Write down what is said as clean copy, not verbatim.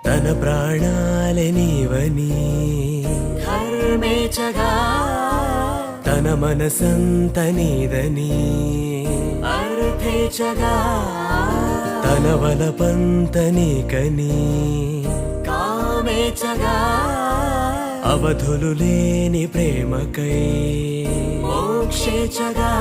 తన ప్రాణాలే నీవని ధర్మేచగా తన మనసంత నీదని అర్థేచగా తన వలపంత నీకని కామేచగా అవధులు లేని ప్రేమకై మోక్షేచగా